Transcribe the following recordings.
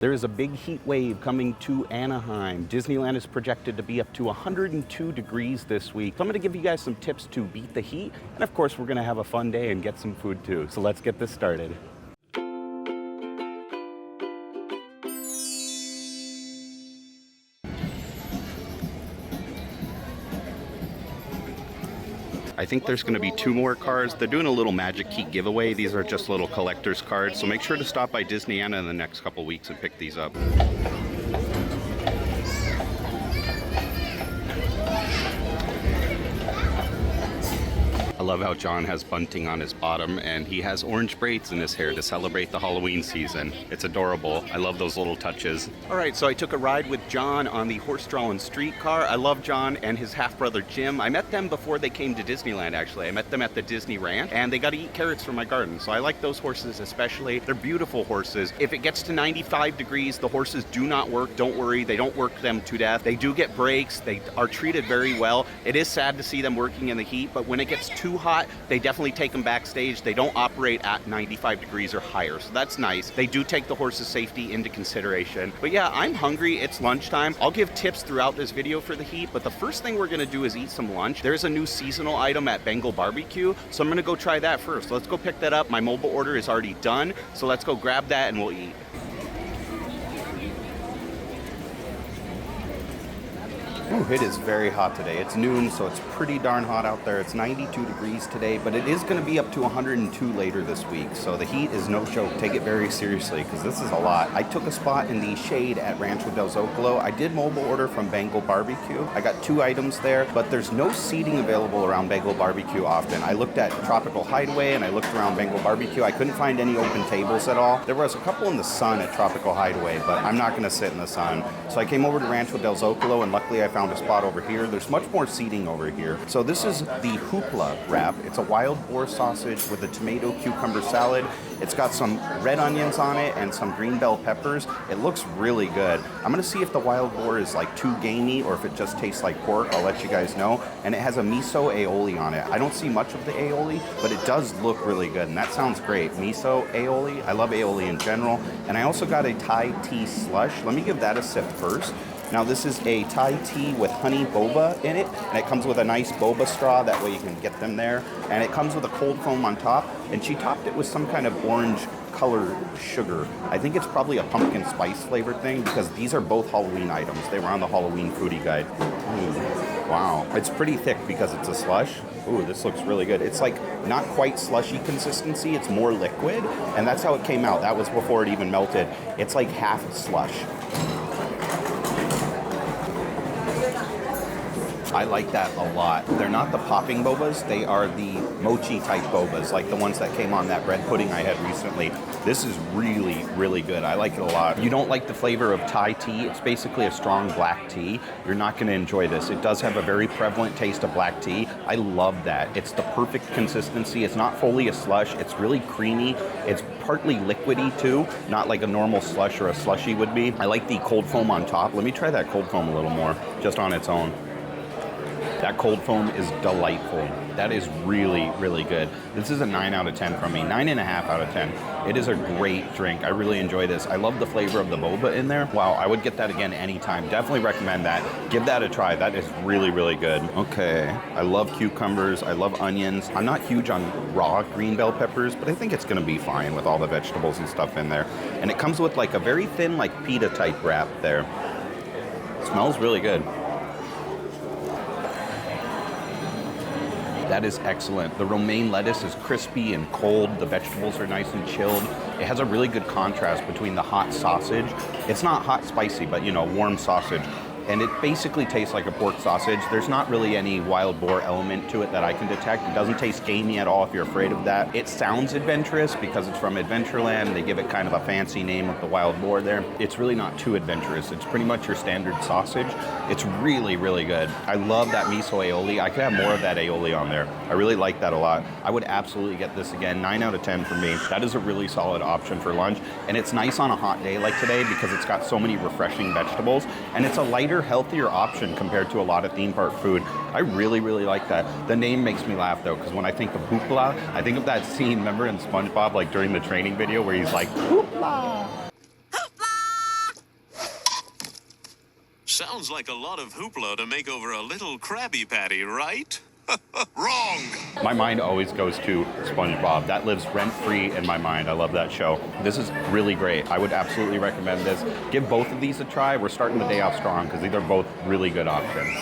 There is a big heat wave coming to Anaheim. Disneyland is projected to be up to 102 degrees this week. So I'm gonna give you guys some tips to beat the heat. And of course, we're gonna have a fun day and get some food too. So let's get this started. I think there's going to be 2 more cards. They're doing a little magic key giveaway. These are just little collector's cards. So make sure to stop by Disneyland in the next couple weeks and pick these up. I love how John has bunting on his bottom and he has orange braids in his hair to celebrate the Halloween season. It's adorable. I love those little touches. All right, so I took a ride with John on the horse-drawn streetcar. I love John and his half-brother Jim. I met them before they came to Disneyland, actually. I met them at the Disney Ranch and they got to eat carrots from my garden. So I like those horses especially. They're beautiful horses. If it gets to 95 degrees, the horses do not work. Don't worry, they don't work them to death. They do get breaks. They are treated very well. It is sad to see them working in the heat, but when it gets too hot, they definitely take them backstage. They don't operate at 95 degrees or higher, so that's nice. They do take the horse's safety into consideration. But yeah, I'm hungry. It's lunchtime. I'll give tips throughout this video for the heat, but the first thing we're gonna do is eat some lunch. There's a new seasonal item at Bengal barbecue, so I'm gonna go try that first. Let's go pick that up. My mobile order is already done, so let's go grab that and we'll eat. Ooh, it is very hot today. It's noon, so it's pretty darn hot out there. It's 92 degrees today, but it is gonna be up to 102 later this week. So the heat is no joke. Take it very seriously, because this is a lot. I took a spot in the shade at Rancho del Zocalo. I did mobile order from Bengal Barbecue. I got 2 items there, but there's no seating available around Bengal Barbecue often. I looked at Tropical Hideaway and I looked around Bengal Barbecue. I couldn't find any open tables at all. There was a couple in the sun at Tropical Hideaway, but I'm not gonna sit in the sun. So I came over to Rancho del Zocalo and luckily I found a spot over here. There's much more seating over here. So this is the hoopla wrap. It's a wild boar sausage with a tomato cucumber salad. It's got some red onions on it and some green bell peppers. It looks really good. I'm gonna see if the wild boar is like too gamey or if it just tastes like pork. I'll let you guys know. And it has a miso aioli on it. I don't see much of the aioli, but it does look really good and that sounds great. Miso aioli. I love aioli in general. And I also got a Thai tea slush. Let me give that a sip first. Now this is a Thai tea with honey boba in it, and it comes with a nice boba straw, that way you can get them there. And it comes with a cold foam on top, and she topped it with some kind of orange colored sugar. I think it's probably a pumpkin spice flavored thing, because these are both Halloween items. They were on the Halloween foodie guide. Ooh, wow. It's pretty thick because it's a slush. Ooh, this looks really good. It's like not quite slushy consistency, it's more liquid, and that's how it came out. That was before it even melted. It's like half slush. I like that a lot. They're not the popping bobas, they are the mochi type bobas, like the ones that came on that bread pudding I had recently. This is really, really good. I like it a lot. You don't like the flavor of Thai tea, it's basically a strong black tea. You're not gonna enjoy this. It does have a very prevalent taste of black tea. I love that. It's the perfect consistency. It's not fully a slush, it's really creamy. It's partly liquidy too, not like a normal slush or a slushy would be. I like the cold foam on top. Let me try that cold foam a little more, just on its own. That cold foam is delightful. That is really, really good. This is a 9 out of 10 from me, 9.5 out of 10. It is a great drink. I really enjoy this. I love the flavor of the boba in there. Wow, I would get that again anytime. Definitely recommend that. Give that a try. That is really, really good. Okay, I love cucumbers. I love onions. I'm not huge on raw green bell peppers, but I think it's gonna be fine with all the vegetables and stuff in there. And it comes with like a very thin, like pita type wrap there. It smells really good. That is excellent. The romaine lettuce is crispy and cold. The vegetables are nice and chilled. It has a really good contrast between the hot sausage. It's not hot spicy, but you know, warm sausage. And it basically tastes like a pork sausage. There's not really any wild boar element to it that I can detect. It doesn't taste gamey at all if you're afraid of that. It sounds adventurous because it's from Adventureland. They give it kind of a fancy name with the wild boar there. It's really not too adventurous. It's pretty much your standard sausage. It's really, really good. I love that miso aioli. I could have more of that aioli on there. I really like that a lot. I would absolutely get this again. 9 out of 10 for me. That is a really solid option for lunch. And it's nice on a hot day like today because it's got so many refreshing vegetables. And it's a lighter, healthier option compared to a lot of theme park food. I really, really like that. The name makes me laugh though, because when I think of hoopla, I think of that scene, remember in SpongeBob, like during the training video where he's like, hoopla. Hoopla! Sounds like a lot of hoopla to make over a little Krabby Patty, right? Wrong! My mind always goes to SpongeBob. That lives rent-free in my mind. I love that show. This is really great. I would absolutely recommend this. Give both of these a try. We're starting the day off strong because these are both really good options.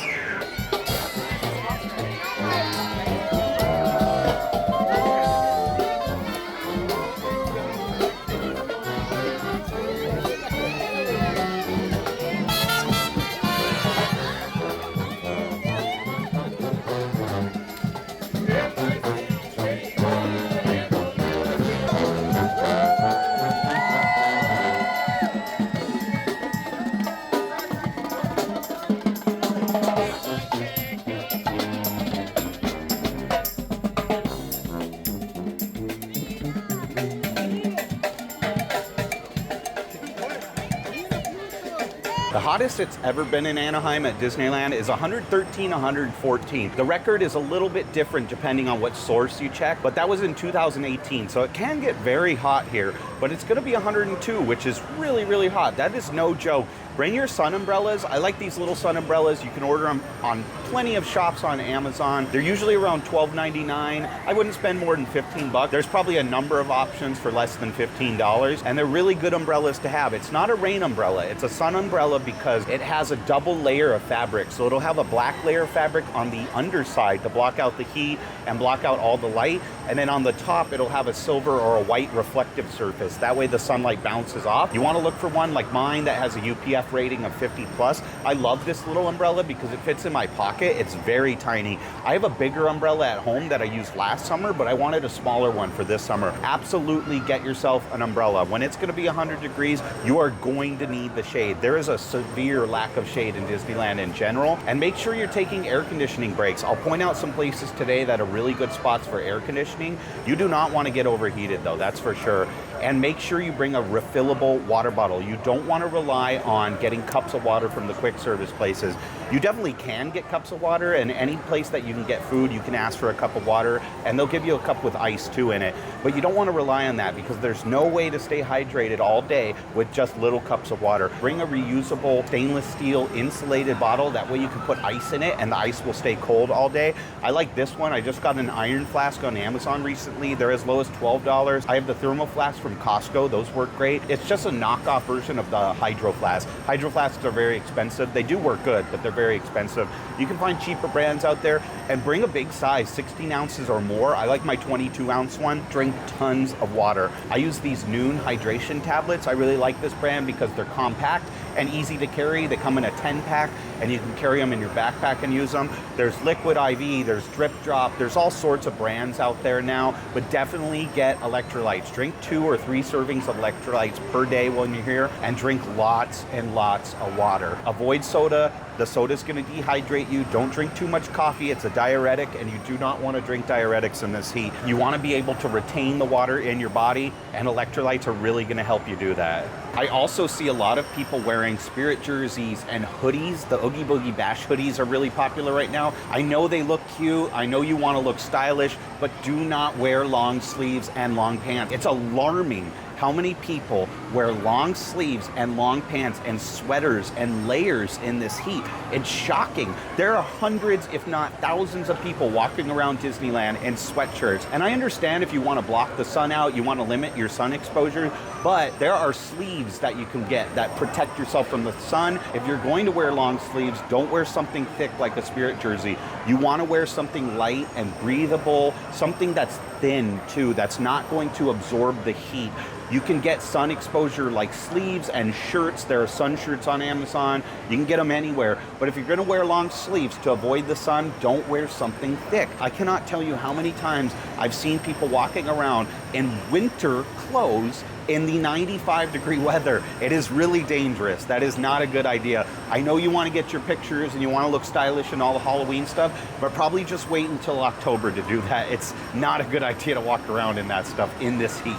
The hottest it's ever been in Anaheim at Disneyland is 113, 114. The record is a little bit different depending on what source you check, but that was in 2018, so it can get very hot here, but it's gonna be 102, which is really, really hot. That is no joke. Bring your sun umbrellas. I like these little sun umbrellas. You can order them on plenty of shops on Amazon. They're usually around $12.99. I wouldn't spend more than 15 bucks. There's probably a number of options for less than $15, and they're really good umbrellas to have. It's not a rain umbrella. It's a sun umbrella because it has a double layer of fabric. So it'll have a black layer of fabric on the underside to block out the heat and block out all the light. And then on the top, it'll have a silver or a white reflective surface. That way the sunlight bounces off. You want to look for one like mine that has a UPF rating of 50 plus. I love this little umbrella because it fits in my pocket. It's very tiny. I have a bigger umbrella at home that I used last summer, but I wanted a smaller one for this summer. Absolutely get yourself an umbrella. When it's going to be 100 degrees, you are going to need the shade. There is a severe lack of shade in Disneyland in general, and make sure you're taking air conditioning breaks. I'll point out some places today that are really good spots for air conditioning. You do not want to get overheated though, that's for sure. And make sure you bring a refillable water bottle. You don't want to rely on getting cups of water from the quick service places. You definitely can get cups of water, and any place that you can get food, you can ask for a cup of water, and they'll give you a cup with ice too in it. But you don't want to rely on that because there's no way to stay hydrated all day with just little cups of water. Bring a reusable stainless steel insulated bottle. That way you can put ice in it and the ice will stay cold all day. I like this one. I just got an iron flask on Amazon recently. They're as low as $12. I have the thermal flask from Costco. Those work great. It's just a knockoff version of the hydro flask. Hydro flasks are very expensive. They do work good, but they're very expensive. You can find cheaper brands out there, and bring a big size, 16 ounces or more. I like my 22 ounce one. Drink tons of water. I use these Noon hydration tablets. I really like this brand because they're compact and easy to carry. They come in a 10 pack and you can carry them in your backpack and use them. There's Liquid IV, there's Drip Drop, there's all sorts of brands out there now, but definitely get electrolytes. Drink 2 or 3 servings of electrolytes per day when you're here, and drink lots and lots of water. Avoid soda. The soda's gonna dehydrate you. Don't drink too much coffee. It's a diuretic, and you do not wanna drink diuretics in this heat. You wanna be able to retain the water in your body, and electrolytes are really gonna help you do that. I also see a lot of people wearing Spirit jerseys and hoodies. The Oogie Boogie Bash hoodies are really popular right now. I know they look cute. I know you wanna look stylish, but do not wear long sleeves and long pants. It's alarming how many people wear long sleeves and long pants and sweaters and layers in this heat. It's shocking. There are hundreds, if not thousands of people walking around Disneyland in sweatshirts. And I understand if you want to block the sun out, you want to limit your sun exposure, but there are sleeves that you can get that protect yourself from the sun. If you're going to wear long sleeves, don't wear something thick like a Spirit jersey. You want to wear something light and breathable, something that's thin too, that's not going to absorb the heat. You can get sun exposure like sleeves and shirts. There are sun shirts on Amazon. You can get them anywhere. But if you're gonna wear long sleeves to avoid the sun, don't wear something thick. I cannot tell you how many times I've seen people walking around in winter clothes in the 95-degree weather. It is really dangerous. That is not a good idea. I know you wanna get your pictures and you wanna look stylish and all the Halloween stuff, but probably just wait until October to do that. It's not a good idea to walk around in that stuff in this heat.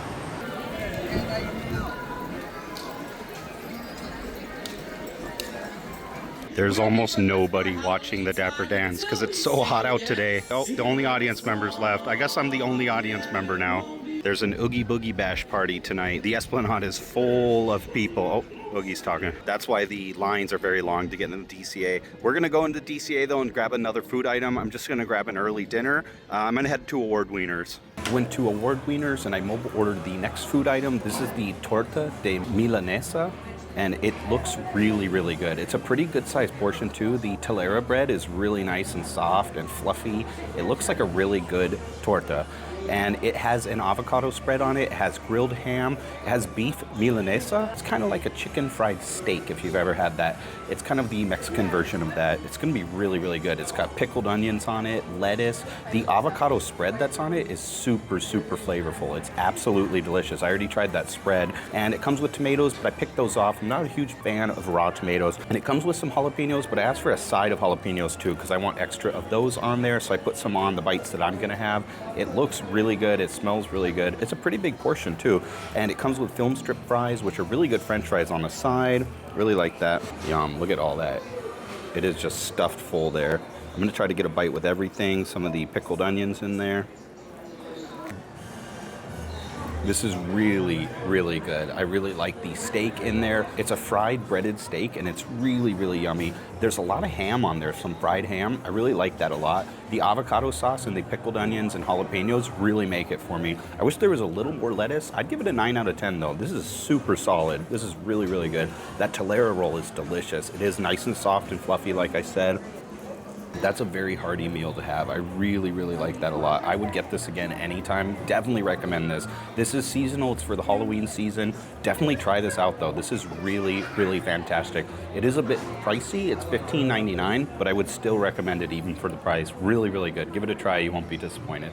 There's almost nobody watching the Dapper Dance because it's so hot out today. Oh, the only audience members left. I guess I'm the only audience member now. There's an Oogie Boogie Bash party tonight. The Esplanade is full of people. Oh, Oogie's talking. That's why the lines are very long to get into DCA. We're gonna go into DCA though and grab another food item. I'm just gonna grab an early dinner. I'm gonna head to Award Wieners. Went to Award Wieners and I mobile ordered the next food item. This is the torta de milanesa, and it looks really, really good. It's a pretty good sized portion too. The telera bread is really nice and soft and fluffy. It looks like a really good torta. And it has an avocado spread on it. It has grilled ham. It has beef milanesa. It's kind of like a chicken fried steak if you've ever had that. It's kind of the Mexican version of that. It's gonna be really, really good. It's got pickled onions on it, lettuce. The avocado spread that's on it is super, super flavorful. It's absolutely delicious. I already tried that spread, and it comes with tomatoes, but I picked those off. I'm not a huge fan of raw tomatoes. And it comes with some jalapenos, but I asked for a side of jalapenos too, because I want extra of those on there, so I put some on the bites that I'm gonna have. It looks really good. It smells really good. It's a pretty big portion too. And it comes with film strip fries, which are really good French fries on the side. Really like that. Yum, look at all that. It is just stuffed full there. I'm gonna try to get a bite with everything. Some of the pickled onions in there. This is really, really good. I really like the steak in there. It's a fried breaded steak and it's really, really yummy. There's a lot of ham on there, some fried ham. I really like that a lot. The avocado sauce and the pickled onions and jalapenos really make it for me. I wish there was a little more lettuce. I'd give it a 9 out of 10 though. This is super solid. This is really, really good. That telera roll is delicious. It is nice and soft and fluffy, like I said. That's a very hearty meal to have. I really, really like that a lot. I would get this again anytime. Definitely recommend this. This is seasonal. It's for the Halloween season. Definitely try this out though. This is really, really fantastic. It is a bit pricey. It's $15.99, but I would still recommend it even for the price. Really, really good. Give it a try. You won't be disappointed.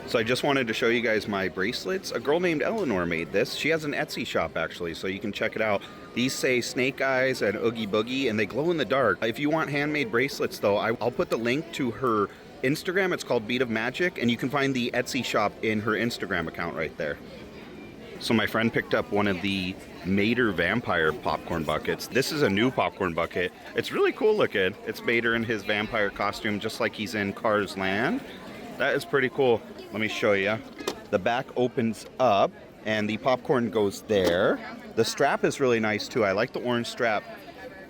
So I just wanted to show you guys my bracelets. A girl named Eleanor made this. She has an Etsy shop actually, so you can check it out. These say Snake Eyes and Oogie Boogie, and they glow in the dark. If you want handmade bracelets though, I'll put the link to her Instagram. It's called Beat of Magic, and you can find the Etsy shop in her Instagram account right there. So my friend picked up one of the Mater vampire popcorn buckets. This is a new popcorn bucket. It's really cool looking. It's Mater in his vampire costume, just like he's in Cars Land. That is pretty cool. Let me show you. The back opens up and the popcorn goes there. The strap is really nice too. I like the orange strap.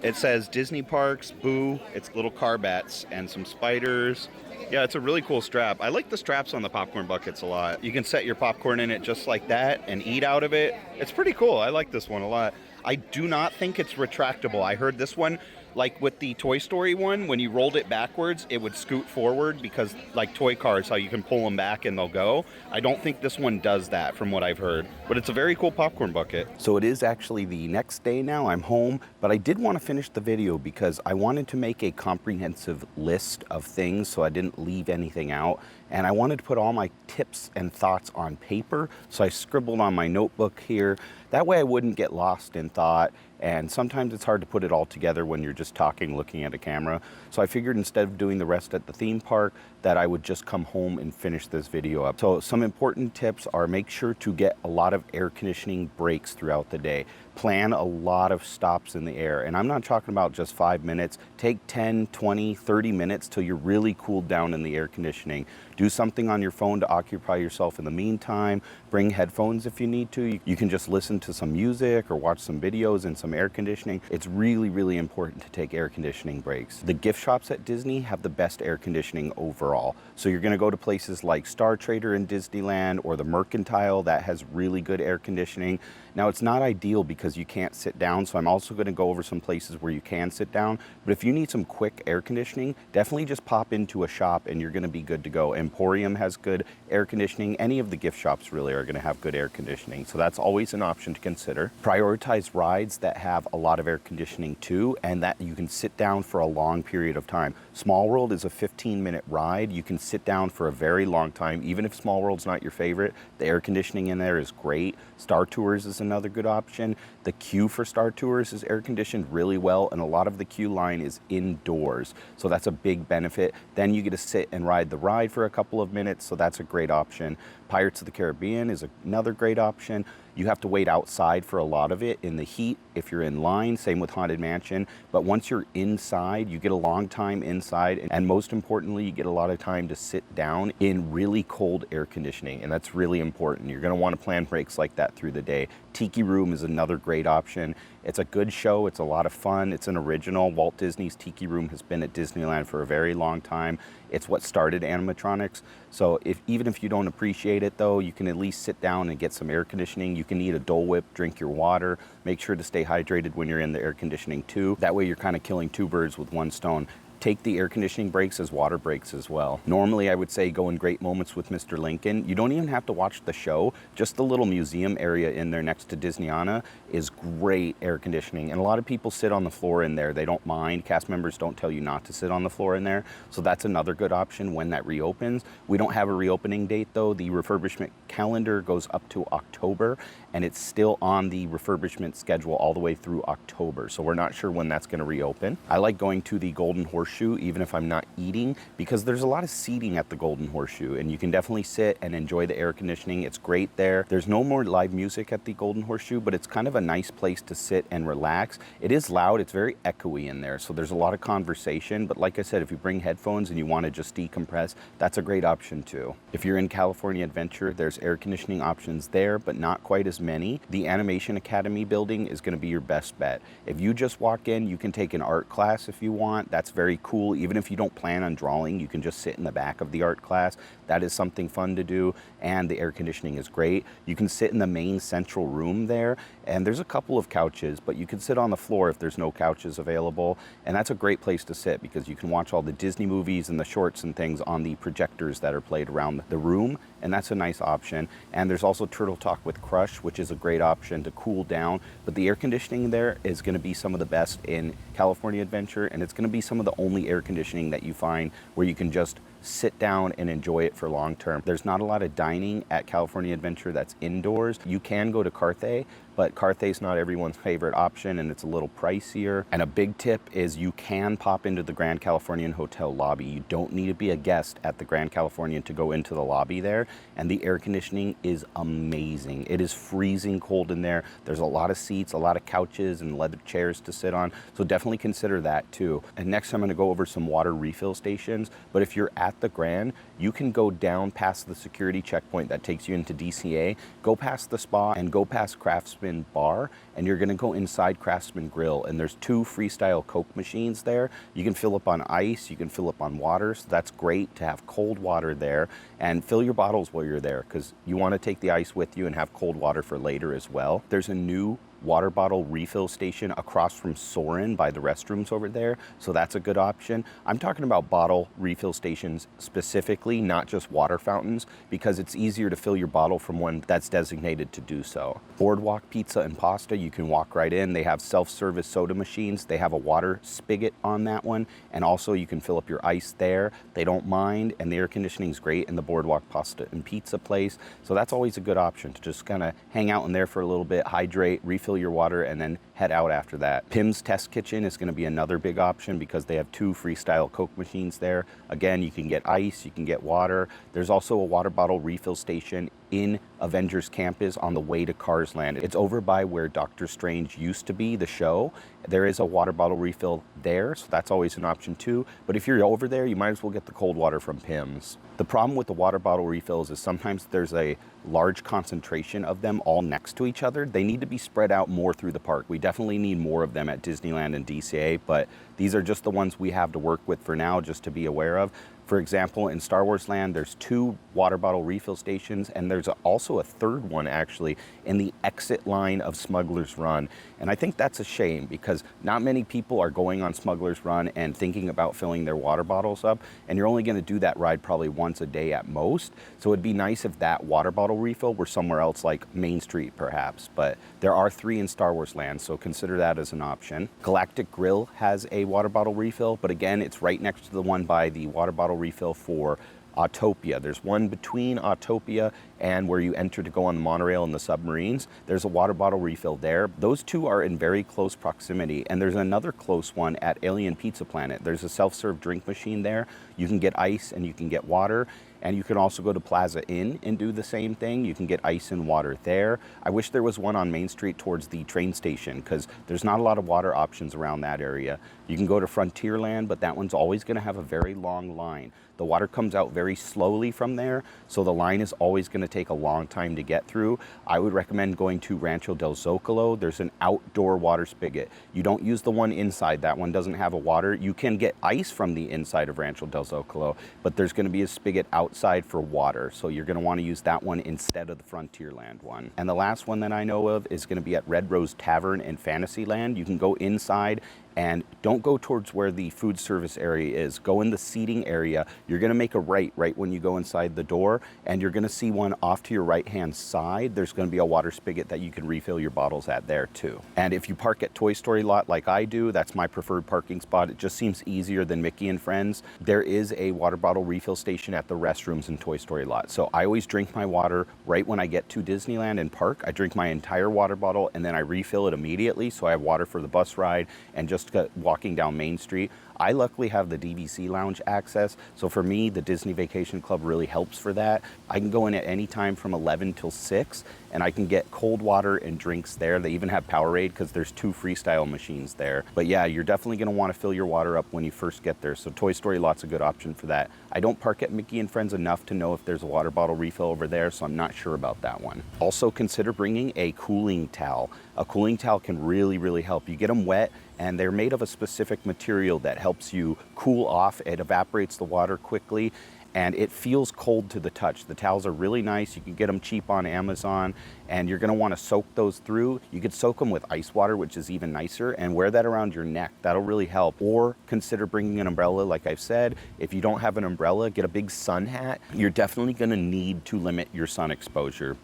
It says Disney Parks, Boo. It's little car bats and some spiders. Yeah, it's a really cool strap. I like the straps on the popcorn buckets a lot. You can set your popcorn in it just like that and eat out of it. It's pretty cool. I like this one a lot. I do not think it's retractable. I heard this one, like with the Toy Story one, when you rolled it backwards, it would scoot forward because like toy cars, how you can pull them back and they'll go. I don't think this one does that from what I've heard, but it's a very cool popcorn bucket. So it is actually the next day now. I'm home, but I did want to finish the video because I wanted to make a comprehensive list of things so I didn't leave anything out. And I wanted to put all my tips and thoughts on paper. So I scribbled on my notebook here. That way I wouldn't get lost in thought. And sometimes it's hard to put it all together when you're just talking, looking at a camera. So I figured instead of doing the rest at the theme park, that I would just come home and finish this video up. So some important tips are make sure to get a lot of air conditioning breaks throughout the day. Plan a lot of stops in the air. And I'm not talking about just 5 minutes. Take 10, 20, 30 minutes till you're really cooled down in the air conditioning. Do something on your phone to occupy yourself in the meantime. Bring headphones if you need to. You can just listen to some music or watch some videos and some air conditioning. It's really, really important to take air conditioning breaks. The gift shops at Disney have the best air conditioning overall. So you're gonna go to places like Star Trader in Disneyland or the Mercantile that has really good air conditioning. Now it's not ideal because you can't sit down, so I'm also gonna go over some places where you can sit down. But if you need some quick air conditioning, definitely just pop into a shop and you're gonna be good to go. Emporium has good air conditioning. Any of the gift shops really are gonna have good air conditioning. So that's always an option to consider. Prioritize rides that have a lot of air conditioning too, and that you can sit down for a long period of time. Small World is a 15-minute ride. You can sit down for a very long time. Even if Small World's not your favorite, the air conditioning in there is great. Star Tours is another good option. The queue for Star Tours is air conditioned really well, and a lot of the queue line is indoors. So that's a big benefit. Then you get to sit and ride the ride for a couple of minutes, so that's a great option. Pirates of the Caribbean is another great option. You have to wait outside for a lot of it in the heat if you're in line, same with Haunted Mansion. But once you're inside, you get a long time inside. And most importantly, you get a lot of time to sit down in really cold air conditioning. And that's really important. You're gonna wanna plan breaks like that through the day. Tiki Room is another great option. It's a good show. It's a lot of fun. It's an original. Walt Disney's Tiki Room has been at Disneyland for a very long time. It's what started animatronics. So even if you don't appreciate it though, you can at least sit down and get some air conditioning. You can eat a Dole Whip, drink your water, make sure to stay hydrated when you're in the air conditioning too. That way you're kind of killing two birds with one stone. Take the air conditioning breaks as water breaks as well. Normally I would say go in Great Moments with Mr. Lincoln. You don't even have to watch the show. Just the little museum area in there next to Disneyana is great air conditioning. And a lot of people sit on the floor in there. They don't mind. Cast members don't tell you not to sit on the floor in there. So that's another good option when that reopens. We don't have a reopening date though. The refurbishment calendar goes up to October and it's still on the refurbishment schedule all the way through October. So we're not sure when that's going to reopen. I like going to the Golden Horseshoe even if I'm not eating because there's a lot of seating at the Golden Horseshoe and you can definitely sit and enjoy the air conditioning. It's great there. There's no more live music at the Golden Horseshoe, but it's kind of a nice place to sit and relax. It is loud. It's very echoey in there. So there's a lot of conversation. But like I said, if you bring headphones and you want to just decompress, that's a great option too. If you're in California Adventure, there's air conditioning options there, but not quite as many. The Animation Academy building is going to be your best bet. If you just walk in, you can take an art class if you want. That's very cool. Even if you don't plan on drawing, you can just sit in the back of the art class. That is something fun to do, and the air conditioning is great. You can sit in the main central room there, and there's a couple of couches, but you can sit on the floor if there's no couches available, and that's a great place to sit because you can watch all the Disney movies and the shorts and things on the projectors that are played around the room, and that's a nice option. And there's also Turtle Talk with Crush, which is a great option to cool down, but the air conditioning there is going to be some of the best in California Adventure, and it's going to be some of the only air conditioning that you find where you can just sit down and enjoy it for long term. There's not a lot of dining at California Adventure that's indoors. You can go to Carthay, but Carthay's not everyone's favorite option and it's a little pricier. And a big tip is you can pop into the Grand Californian Hotel lobby. You don't need to be a guest at the Grand Californian to go into the lobby there. And the air conditioning is amazing. It is freezing cold in there. There's a lot of seats, a lot of couches and leather chairs to sit on. So definitely consider that too. And next I'm gonna go over some water refill stations. But if you're at the Grand, you can go down past the security checkpoint that takes you into DCA, go past the spa and go past Craftsman Bar, and you're gonna go inside Craftsman Grill, and there's 2 freestyle Coke machines there. You can fill up on ice, you can fill up on water, so that's great to have cold water there, and fill your bottles while you're there because you wanna take the ice with you and have cold water for later as well. There's a new water bottle refill station across from Soarin' by the restrooms over there, so that's a good option. I'm talking about bottle refill stations specifically, not just water fountains, because it's easier to fill your bottle from one that's designated to do so. Boardwalk Pizza and Pasta, you can walk right in. They have self-service soda machines. They have a water spigot on that one, and also you can fill up your ice there. They don't mind, and the air conditioning is great in the Boardwalk Pasta and Pizza place, so that's always a good option to just kind of hang out in there for a little bit, hydrate, refill your water, and then head out after that. Pim's Test Kitchen is going to be another big option because they have 2 freestyle Coke machines there. Again, you can get ice, you can get water. There's also a water bottle refill station in Avengers Campus on the way to Cars Land. It's over by where Doctor Strange used to be, the show. There is a water bottle refill there, so that's always an option too. But if you're over there, you might as well get the cold water from Pim's. The problem with the water bottle refills is sometimes there's a large concentration of them all next to each other. They need to be spread out more through the park. We definitely need more of them at Disneyland and DCA, but these are just the ones we have to work with for now, just to be aware of. For example, in Star Wars Land, there's 2 water bottle refill stations, and there's also a third one actually in the exit line of Smuggler's Run. And I think that's a shame because not many people are going on Smuggler's Run and thinking about filling their water bottles up, and you're only going to do that ride probably once a day at most. So it'd be nice if that water bottle refill were somewhere else like Main Street perhaps, but there are 3 in Star Wars Land, so consider that as an option. Galactic Grill has a water bottle refill, but again, it's right next to the one by the water bottle refill for Autopia. There's one between Autopia and where you enter to go on the monorail and the submarines. There's a water bottle refill there. Those 2 are in very close proximity, and there's another close one at Alien Pizza Planet. There's a self-serve drink machine there. You can get ice and you can get water, And you can also go to Plaza Inn and do the same thing. You can get ice and water there. I wish there was one on Main Street towards the train station because there's not a lot of water options around that area. You can go to Frontierland, but that one's always going to have a very long line. The water comes out very slowly from there, so the line is always going to take a long time to get through. I would recommend going to Rancho del Zocalo. There's an outdoor water spigot. You don't use the one inside. That one doesn't have a water. You can get ice from the inside of Rancho del Zocalo, but there's going to be a spigot outside for water, so you're going to want to use that one instead of the Frontierland one. And the last one that I know of is going to be at Red Rose Tavern in Fantasyland. You can go inside and don't go towards where the food service area is. Go in the seating area. You're gonna make a right when you go inside the door, and you're gonna see one off to your right-hand side. There's gonna be a water spigot that you can refill your bottles at there too. And if you park at Toy Story Lot like I do, that's my preferred parking spot. It just seems easier than Mickey and Friends. There is a water bottle refill station at the restrooms in Toy Story Lot. So I always drink my water right when I get to Disneyland and park. I drink my entire water bottle and then I refill it immediately, so I have water for the bus ride and just walking down Main Street. I luckily have the DVC lounge access, so for me, the Disney Vacation Club really helps for that. I can go in at any time from 11 till 6, and I can get cold water and drinks there. They even have Powerade because there's 2 freestyle machines there. But yeah, you're definitely going to want to fill your water up when you first get there, so Toy Story Lot's a good option for that. I don't park at Mickey and Friends enough to know if there's a water bottle refill over there, so I'm not sure about that one. Also consider bringing a cooling towel. A cooling towel can really help. You get them wet, and they're made of a specific material that helps you cool off. It evaporates the water quickly, and it feels cold to the touch. The towels are really nice. You can get them cheap on Amazon, and you're gonna wanna soak those through. You could soak them with ice water, which is even nicer, and wear that around your neck. That'll really help. Or consider bringing an umbrella, like I've said. If you don't have an umbrella, get a big sun hat. You're definitely gonna need to limit your sun exposure.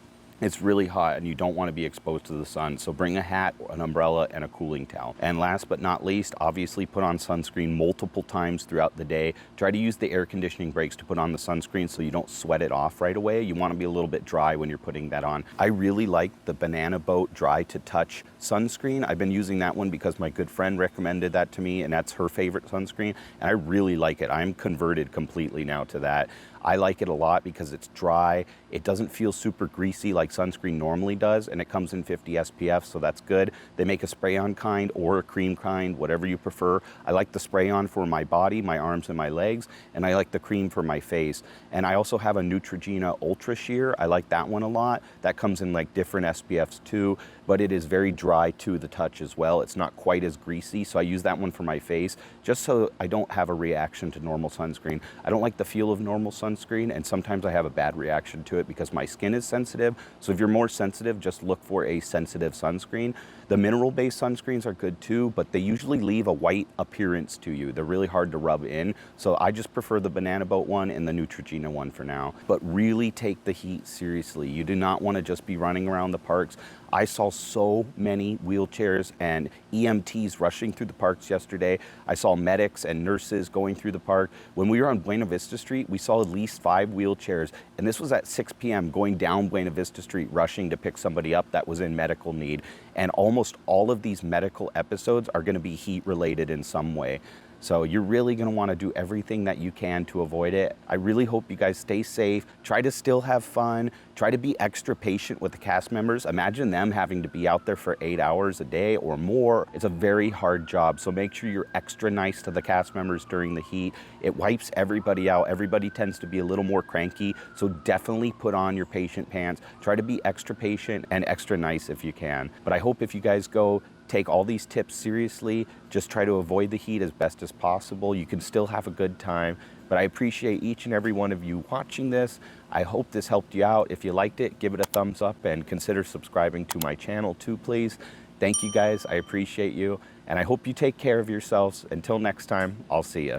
It's really hot and you don't want to be exposed to the sun, so bring a hat, an umbrella, and a cooling towel. And last but not least, obviously put on sunscreen multiple times throughout the day. Try to use the air conditioning breaks to put on the sunscreen so you don't sweat it off right away. You want to be a little bit dry when you're putting that on. I really like the Banana Boat Dry to Touch sunscreen. I've been using that one because my good friend recommended that to me, and that's her favorite sunscreen, and I really like it. I'm converted completely now to that. I like it a lot because it's dry. It doesn't feel super greasy like sunscreen normally does, and it comes in 50 SPF, so that's good. They make a spray-on kind or a cream kind, whatever you prefer. I like the spray-on for my body, my arms and my legs, and I like the cream for my face. And I also have a Neutrogena Ultra Sheer. I like that one a lot. That comes in like different SPFs too, but it is very dry to the touch as well. It's not quite as greasy, so I use that one for my face just so I don't have a reaction to normal sunscreen. I don't like the feel of normal sunscreen, and sometimes I have a bad reaction to it because my skin is sensitive. So if you're more sensitive, just look for a sensitive sunscreen. The mineral-based sunscreens are good too, but they usually leave a white appearance to you. They're really hard to rub in. So I just prefer the Banana Boat one and the Neutrogena one for now. But really take the heat seriously. You do not want to just be running around the parks. I saw so many wheelchairs and EMTs rushing through the parks yesterday. I saw medics and nurses going through the park. When we were on Buena Vista Street, we saw at least 5 wheelchairs, and this was at 6 p.m. going down Buena Vista Street, rushing to pick somebody up that was in medical need. And almost all of these medical episodes are going to be heat related in some way. So you're really going to want to do everything that you can to avoid it. I really hope you guys stay safe. Try to still have fun. Try to be extra patient with the cast members. Imagine them having to be out there for 8 hours a day or more. It's a very hard job. So make sure you're extra nice to the cast members during the heat. It wipes everybody out. Everybody tends to be a little more cranky. So definitely put on your patient pants. Try to be extra patient and extra nice if you can. But I hope if you guys go, take all these tips seriously. Just try to avoid the heat as best as possible. You can still have a good time, but I appreciate each and every one of you watching this. I hope this helped you out. If you liked it, give it a thumbs up and consider subscribing to my channel too, please. Thank you guys, I appreciate you, and I hope you take care of yourselves. Until next time, I'll see ya.